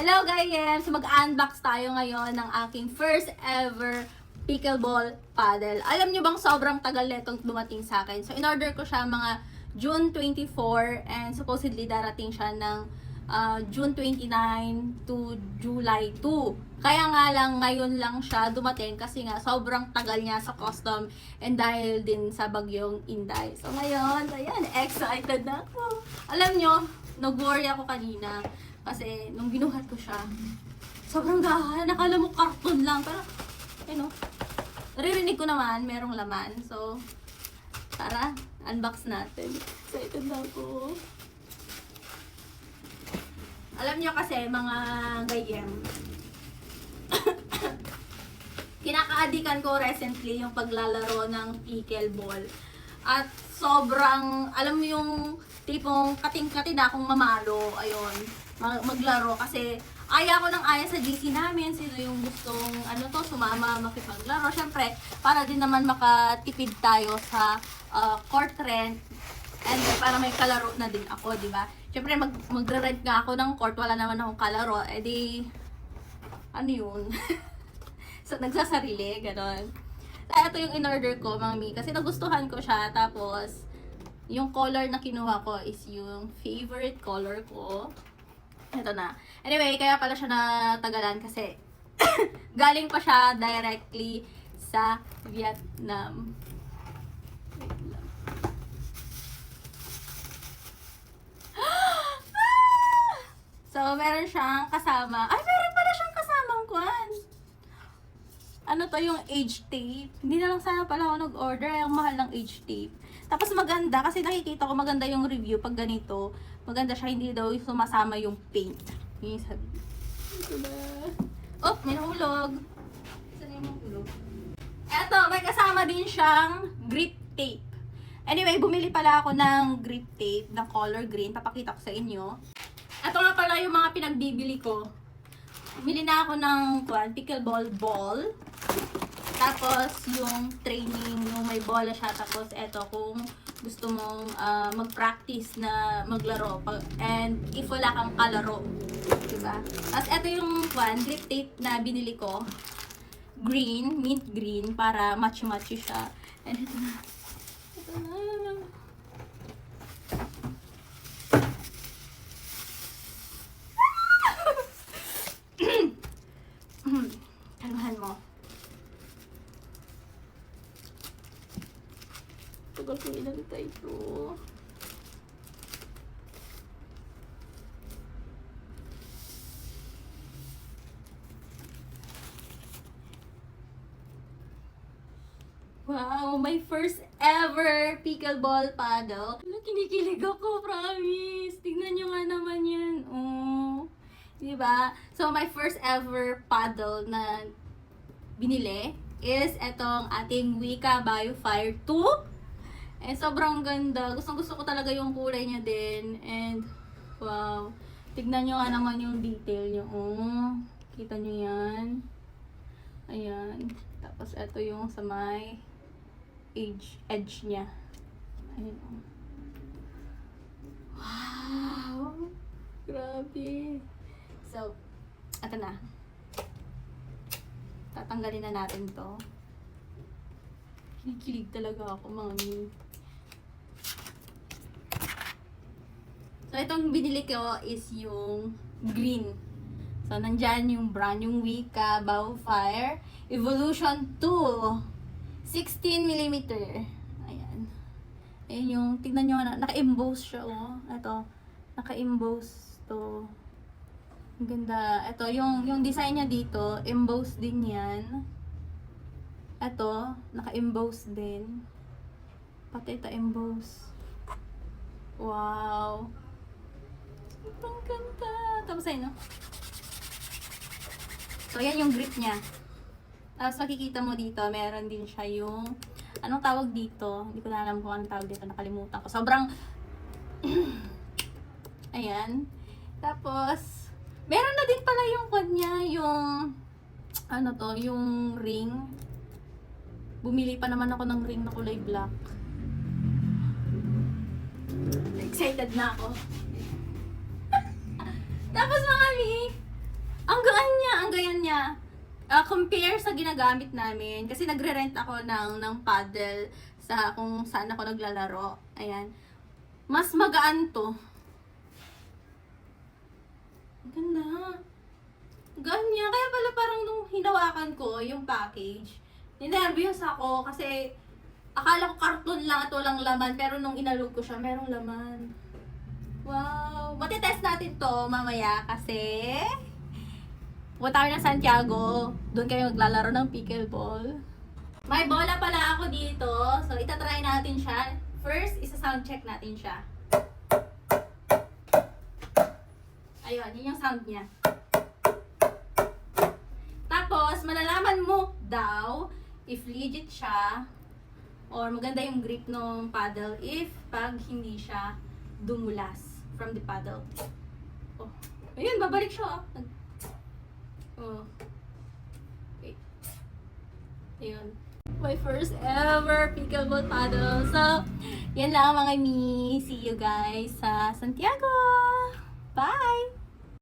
Hello guys! Mag-unbox tayo ngayon ng aking first ever pickleball paddle. Alam nyo bang sobrang tagal netong dumating sa akin? So in-order ko siya mga June 24 and supposedly darating siya ng June 29 to July 2. Kaya nga lang ngayon lang siya dumating kasi nga sobrang tagal niya sa custom and dahil din sa bagyong Inday. So ngayon, ayan, excited na ako. Alam nyo, nag-worry ako kanina. Kasi, nung binuhat ko siya, sobrang gahan. Nakala mo karton lang. Pero, naririnig ko naman, merong laman. So, tara, unbox natin. Excited na ako. Alam nyo kasi, mga gayem, kinakaadikan ko recently yung paglalaro ng pickleball. At sobrang, alam mo yung tipong kating-kating na akong mamalo, ayun, maglaro kasi aya ko ng aya sa GC namin, sino yung gustong sumama makipaglaro. Syempre, para din naman makatipid tayo sa court rent and para may kalaro na din ako, di ba? Syempre, magre-rent nga ako ng court, wala naman akong kalaro, edi ano yun? So, nagsasarili, gano'n. Ito yung in-order ko, mami, kasi nagustuhan ko siya. Tapos, yung color na kinuha ko is yung favorite color ko. Ito na. Anyway, kaya pala siya natagalan kasi galing pa siya directly sa Vietnam. Wait lang. So, meron siyang kasama. Ay, meron pala siyang kasamang kwan. Ano to, yung age tape. Hindi na lang sana pala ako nag-order. Ang mahal ng age tape. Tapos maganda, kasi nakikita ko maganda yung review pag ganito. Maganda siya, hindi daw sumasama yung paint. Yung sabi. Ito na. Oh, may nahulog. Saan yung nahulog? Eto, may kasama din siyang grip tape. Anyway, bumili pala ako ng grip tape na color green. Papakita ko sa inyo. Ito nga pala yung mga pinagbibili ko. Bumili na ako ng pickleball ball. Tapos, yung training, yung may bola siya. Tapos, eto, kung gusto mong mag-practice na maglaro. And, if wala kang kalaro. Diba? Tapos, eto yung grip tape na binili ko. Green, mint green, para match-match siya. And, ito na. Ito na. Kalmahan mo. Tagal ko inalita ito. Wow, my first ever pickleball paddle. Kinikilig ako, promise. Tignan nyo nga naman yan. Oh. Diba? So, my first ever paddle na binili is etong ating Wika Biofire 2. And sobrang ganda. Gustong-gusto ko talaga yung kulay niya din. And, wow. Tignan nyo nga naman yung detail niya. Oh, kita nyo yan. Ayan. Tapos, ito yung sa may edge niya. Ayan. Wow! Grabe. So, ito na. Tatanggalin na natin to. Kinikilig talaga ako, mami. So, itong binili ko is yung green. So, nandyan yung brand, yung Wika Biofire Evolution 2. 16mm. Ayan. Ayan yung, tignan nyo na, naka-emboss siya, oh. Ito, naka-emboss to. Ang ganda. Ito, yung design niya dito, emboss din yan. Ito, naka-emboss din. Pati ito, emboss. Wow. Ang ganda. Tapos ayun, no? So, yan yung grip niya. Tapos, makikita mo dito, meron din siya yung, anong tawag dito? Hindi ko na alam kung anong tawag dito. Nakalimutan ko. Sobrang, ayan. Tapos, meron na din pala yung kanya, yung, yung ring. Bumili pa naman ako ng ring na kulay black. Excited na ako. Tapos mga mi, compare sa ginagamit namin, kasi nagre-rent ako ng paddle sa kung saan ako naglalaro. Ayan. Mas magaan to. Ganda. Ganyan. Kaya pala parang nung hinawakan ko yung package, ninervyos ako kasi akala ko karton lang at walang laman, pero nung inalog ko siya, merong laman. Wow! Matitest natin to mamaya kasi punta kami ng Santiago. Doon kayo maglalaro ng pickleball. May bola pala ako dito. So, itatry natin siya. First, isa-sound check natin siya. Ayun, yun yung sound niya. Tapos, malalaman mo daw if legit siya or maganda yung grip ng paddle if pag hindi siya dumulas from the paddle. Oh. Ayun, babalik siya. Oh. Okay. Ayun. My first ever pickleball paddle. So, yan lang mga mi. See you guys sa Santiago. Bye!